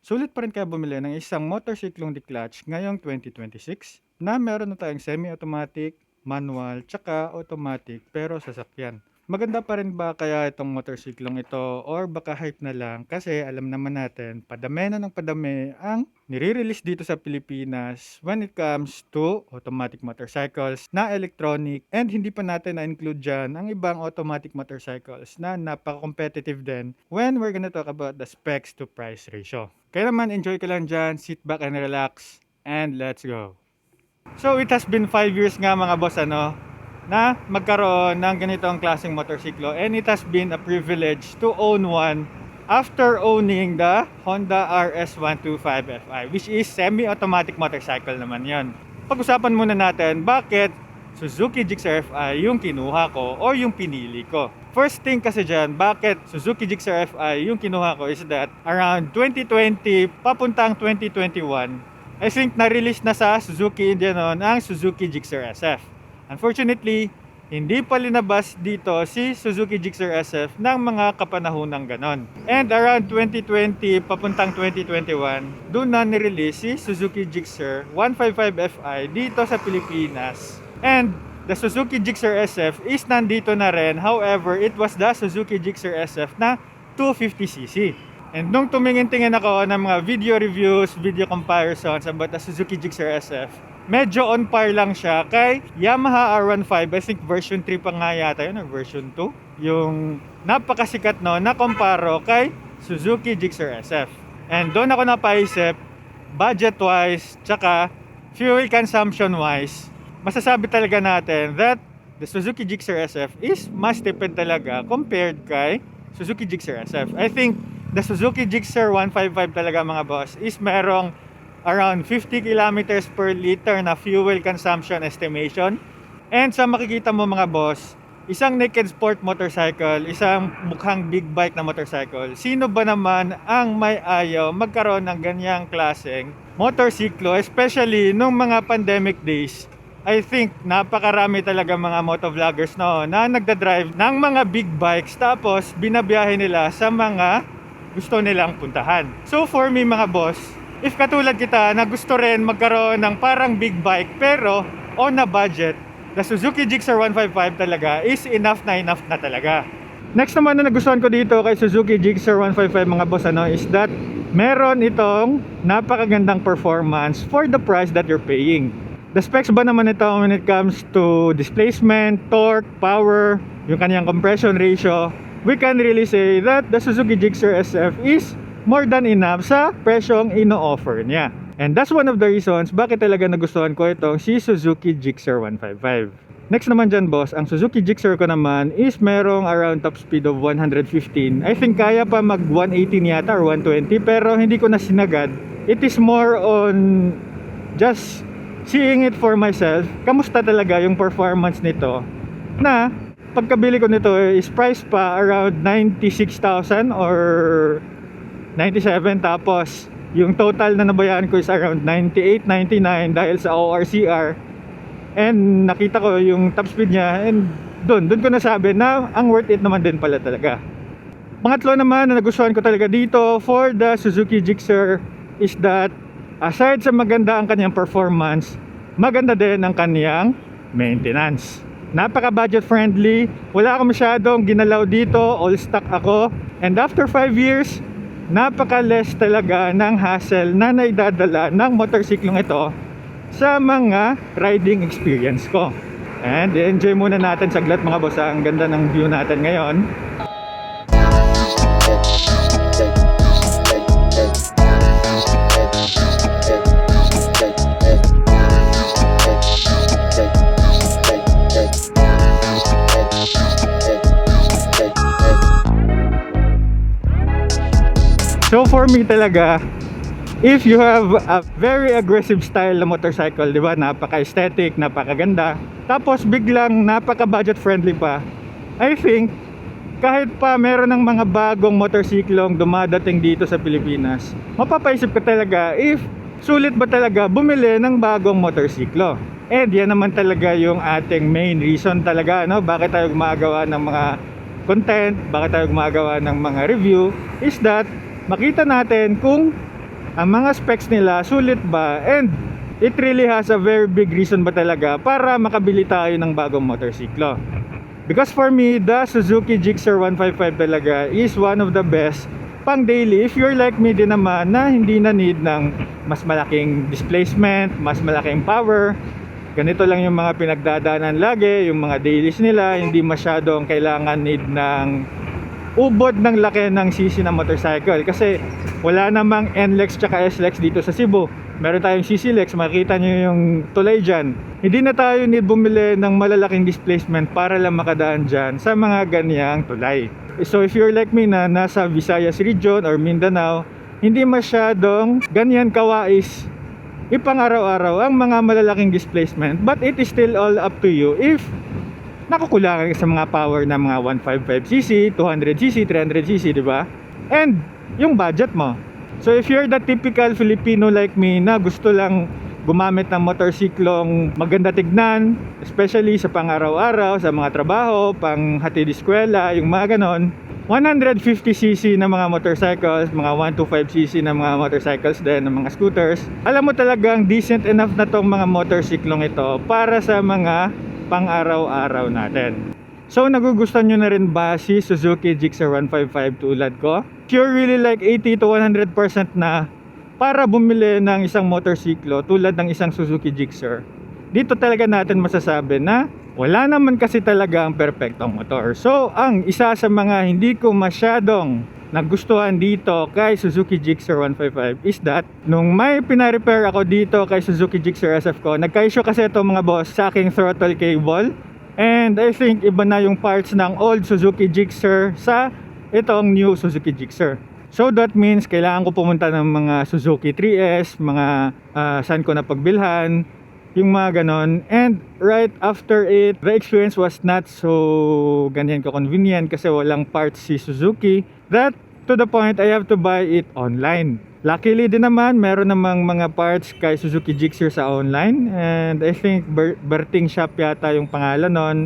Sulit pa rin kaya bumili ng isang motorsiklong declutch ngayong 2026 na meron na tayong semi-automatic, manual, tsaka automatic pero sasakyan. Maganda pa rin ba kaya itong motorsiklong ito or baka hype na lang kasi alam naman natin padami na ng padami ang nire-release dito sa Pilipinas when it comes to automatic motorcycles na electronic and hindi pa natin na-include dyan ang ibang automatic motorcycles na napaka-competitive din when we're gonna talk about the specs to price ratio. Kaya naman enjoy ka lang dyan, sit back and relax and let's go! So it has been 5 years nga mga boss na magkaroon ng ganitong klaseng motorsiklo and it has been a privilege to own one after owning the Honda RS125 Fi, which is semi-automatic motorcycle naman yon. Pag-usapan muna natin bakit Suzuki Gixxer Fi yung kinuha ko o yung pinili ko. First thing kasi dyan, bakit Suzuki Gixxer Fi yung kinuha ko is that around 2020 papuntang 2021, I think na-release na sa Suzuki India noon ang Suzuki Gixxer SF. Unfortunately, hindi pa linabas dito si Suzuki Gixxer SF ng mga kapanahonang ganon. And around 2020 papuntang 2021, doon na nirelease si Suzuki Gixxer 155 Fi dito sa Pilipinas. And the Suzuki Gixxer SF is nandito na rin. However, it was the Suzuki Gixxer SF na 250cc. And nung tumingin-tingin ako ng mga video reviews, video comparisons about the Suzuki Gixxer SF, medyo on par lang siya kay Yamaha R15. I think version 3 pa nga yata yun or version 2. Yung napakasikat no na kumparo kay Suzuki Gixxer SF. And doon ako napaisip, budget wise, tsaka fuel consumption wise, masasabi talaga natin that the Suzuki Gixxer SF is mas tipid talaga compared kay Suzuki Gixxer SF. I think the Suzuki Gixxer 155 talaga mga boss is merong around 50 kilometers per liter na fuel consumption estimation. And sa makikita mo mga boss, isang naked sport motorcycle, isang mukhang big bike na motorcycle, sino ba naman ang may ayaw magkaroon ng ganyang klaseng motorsiklo, especially nung mga pandemic days? I think napakarami talaga mga motovloggers na nagdadrive ng mga big bikes tapos binabiyahe nila sa mga gusto nilang puntahan. So for me mga boss, if katulad kita na gusto rin magkaroon ng parang big bike pero on a budget, the Suzuki Gixxer 155 talaga is enough na talaga. Next naman na nagustuhan ko dito kay Suzuki Gixxer 155 mga boss is that meron itong napakagandang performance for the price that you're paying. The specs ba naman ito when it comes to displacement, torque, power, yung kanyang compression ratio, we can really say that the Suzuki Gixxer SF is more than enough sa presyong ino-offer niya. And that's one of the reasons bakit talaga nagustuhan ko itong si Suzuki Gixxer 155. Next naman dyan boss, ang Suzuki Gixxer ko naman is merong around top speed of 115. I think kaya pa mag 118 yata or 120 pero hindi ko na sinagad. It is more on just seeing it for myself. Kamusta talaga yung performance nito na pagkabili ko nito is price pa around 96,000 or 97, tapos yung total na nabayaan ko is around 98, 99 dahil sa ORCR. And nakita ko yung top speed niya and doon ko nasabi na ang worth it naman din pala talaga. Pangatlo naman na nagustuhan ko talaga dito for the Suzuki Gixxer is that aside sa maganda ang kanyang performance, maganda din ang kanyang maintenance. Napaka budget friendly, wala akong masyadong ginalaw dito, all stock ako. And after 5 years, napaka-less talaga ng hassle na naidadala ng motorsiklong ito sa mga riding experience ko. And enjoy muna natin saglit mga boss, ang ganda ng view natin ngayon. So for me talaga, if you have a very aggressive style na motorcycle, di ba? Napaka-aesthetic, napakaganda. Tapos biglang napaka-budget friendly pa. I think kahit pa meron ng mga bagong motorsiklong dumadating dito sa Pilipinas, mapapaisip ka talaga if sulit ba talaga bumili ng bagong motorsiklo. And yan naman talaga yung ating main reason talaga, no? Bakit tayo gumagawa ng mga content, bakit tayo gumagawa ng mga review, is that makita natin kung ang mga specs nila sulit ba, and it really has a very big reason ba talaga para makabili tayo ng bagong motorsiklo. Because for me, the Suzuki Gixxer 155 talaga is one of the best pang daily if you're like me din naman na hindi na need ng mas malaking displacement, mas malaking power. Ganito lang yung mga pinagdadaanan lagi, yung mga dailies nila, hindi masyadong kailangan need ng ubod ng laki ng cc ng motorcycle kasi wala namang NLEX tsaka SLEX dito sa Cebu. Meron tayong CC-Lex, makikita nyo yung tulay dyan. Hindi na tayo need bumili ng malalaking displacement para lang makadaan dyan sa mga ganyang tulay. So if you're like me na nasa Visayas region or Mindanao, hindi masyadong ganyan kawais ipang araw-araw ang mga malalaking displacement, but it is still all up to you if nakukulangan sa mga power na mga 155cc, 200cc, 300cc, di ba? And yung budget mo. So if you're the typical Filipino like me na gusto lang gumamit ng motorsiklong maganda tignan, especially sa pang-araw-araw, sa mga trabaho, pang hatid eskwela, yung mga ganon, 150cc na mga motorcycles, mga 125cc na mga motorcycles din, ng mga scooters, alam mo talagang decent enough na tong mga motorsiklong ito para sa mga pang-araw-araw natin. So nagugustuhan nyo na rin ba si Suzuki Gixxer 155 tulad ko? If you're really like 80 to 100% na para bumili ng isang motorsiklo tulad ng isang Suzuki Gixxer, dito talaga natin masasabi na wala naman kasi talaga ang perfectong motor. So ang isa sa mga hindi ko masyadong nagustuhan dito kay Suzuki Gixxer 155 is that nung may pina-repair ako dito kay Suzuki Gixxer SF ko, nagka-issue kasi ito mga boss sa aking throttle cable. And I think iba na yung parts ng old Suzuki Gixxer sa itong new Suzuki Gixxer. So that means kailangan ko pumunta ng mga Suzuki 3S, mga saan ko na pagbilhan, yung mga ganon. And right after it, the experience was not so ganyan ko convenient kasi walang parts si Suzuki. That to the point I have to buy it online. Luckily din naman, meron namang mga parts kay Suzuki Gixxer sa online. And I think Berting Shop yata yung pangalan nun.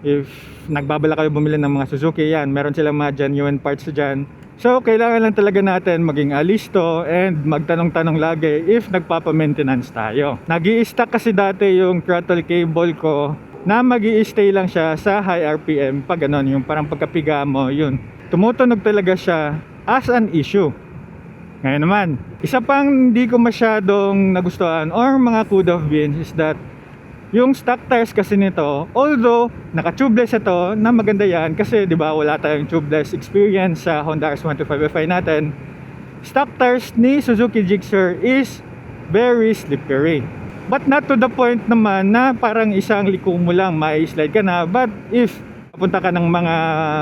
If nagbabala kayo bumili ng mga Suzuki, yan, meron silang mga genuine parts dyan. So kailangan lang talaga natin maging alisto and magtanong-tanong lagi if nagpapa-maintenance tayo. Nag-i-stack kasi dati yung throttle cable ko na mag-i-stay lang siya sa high RPM pag ganon, yung parang pagkapiga mo, yun, tumutunog talaga siya as an issue. Ngayon naman, isa pang hindi ko masyadong nagustuhan or mga could have been is that yung stock tires kasi nito, although naka-tubeless ito, na maganda yan kasi di ba wala tayong tubeless experience sa Honda RS125 Fi natin, stock tires ni Suzuki Gixxer is very slippery. But not to the point naman na parang isang liko mo lang mai-slide ka na, but if papunta ka ng mga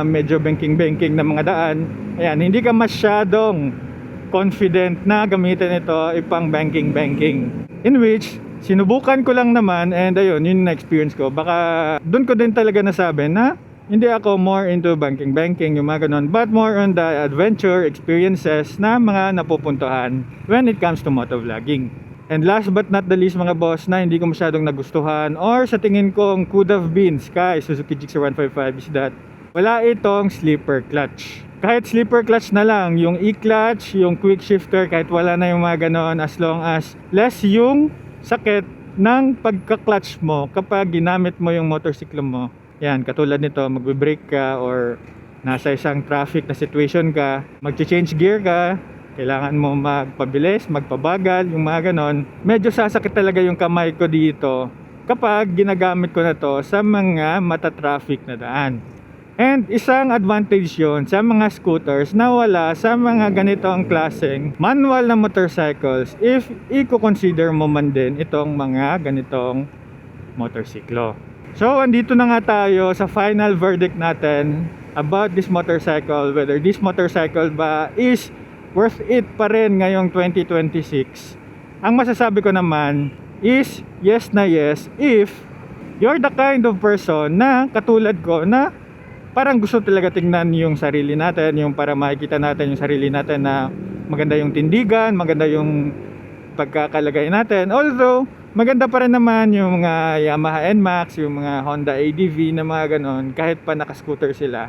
medyo banking-banking na mga daan, ayan, hindi ka masyadong confident na gamitin ito ipang banking, in which sinubukan ko lang naman, and ayun, yun na experience ko. Baka doon ko din talaga nasabi na hindi ako more into banking, yung mga ganun, but more on the adventure experiences na mga napupuntuhan when it comes to motovlogging. And last but not the least mga boss, na hindi ko masyadong nagustuhan or sa tingin ko could have been kay Suzuki Gixxer 155 is that wala itong slipper clutch. Kahit slipper clutch na lang, yung e-clutch, yung quick shifter, kahit wala na yung mga ganon, as long as less yung sakit ng pagka-clutch mo kapag ginamit mo yung motorsiklo mo. Yan, katulad nito, magbe-brake ka or nasa isang traffic na situation ka, mag-change gear ka, kailangan mo magpabilis, magpabagal, yung mga ganon. Medyo sasakit talaga yung kamay ko dito kapag ginagamit ko na to sa mga mata-traffic na daan. And isang advantage yun sa mga scooters na wala sa mga ganitong klaseng manual na motorcycles if i-consider mo man din itong mga ganitong motorsiklo. So andito na nga tayo sa final verdict natin about this motorcycle, whether this motorcycle ba is worth it pa rin ngayong 2026. Ang masasabi ko naman is yes na yes if you're the kind of person na katulad ko na parang gusto talaga tingnan yung sarili natin, yung para makikita natin yung sarili natin na maganda yung tindigan, maganda yung pagkakalagay natin. Although maganda pa rin naman yung mga Yamaha NMAX, yung mga Honda ADV na mga ganon, kahit pa naka-scooter sila.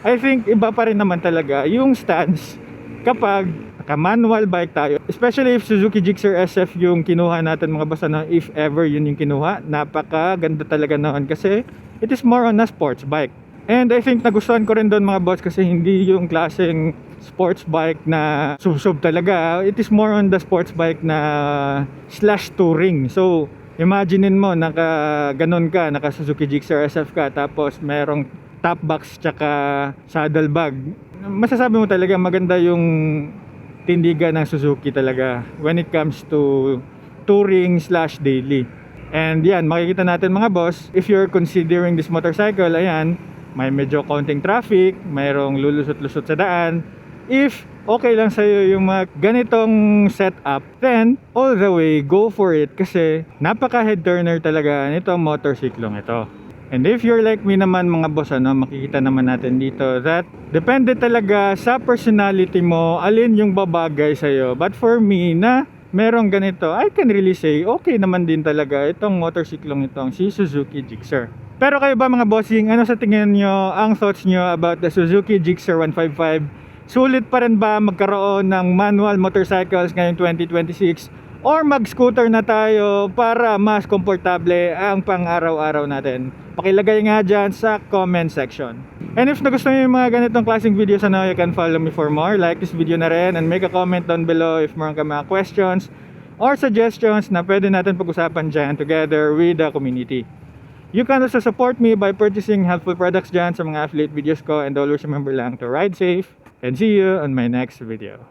I think iba pa rin naman talaga yung stance kapag Naka-manual bike tayo. Especially if Suzuki Gixxer SF yung kinuha natin mga boss, ano, if ever yun yung kinuha. Napakaganda talaga noon kasi it is more on a sports bike. And I think nagustuhan ko rin doon mga boss kasi hindi yung klaseng sports bike na sub-sub talaga. It is more on the sports bike na slash touring. So, imaginein mo, ganon ka, naka Suzuki Gixxer SF ka, tapos merong top box tsaka saddlebag. Masasabi mo talaga maganda yung tindigan ng Suzuki talaga when it comes to touring slash daily. And yan, makikita natin mga boss, if you're considering this motorcycle, ayan, may medyo konting traffic, mayroong lulusot-lusot sa daan. If okay lang sa'yo yung mga ganitong setup, then all the way, go for it kasi napaka head turner talaga nitong motorsiklong ito. And if you're like me naman mga boss, ano, makikita naman natin dito that depende talaga sa personality mo alin yung babagay sa'yo. But for me na merong ganito, I can really say okay naman din talaga itong motorsiklong itong si Suzuki Gixxer. Pero kayo ba mga bossing, ano sa tingin nyo, ang thoughts nyo about the Suzuki Gixxer 155? Sulit pa rin ba magkaroon ng manual motorcycles ngayong 2026? Or mag-scooter na tayo para mas komportable ang pang-araw-araw natin? Pakilagay nga dyan sa comment section. And if nagustuhan nyo yung mga ganitong klaseng videos, ano, you can follow me for more. Like this video na rin and make a comment down below if meron ka mga questions or suggestions na pwede natin pag-usapan dyan together with the community. You can also support me by purchasing helpful products dyan sa mga affiliate videos ko, and always remember lang to ride safe and see you on my next video.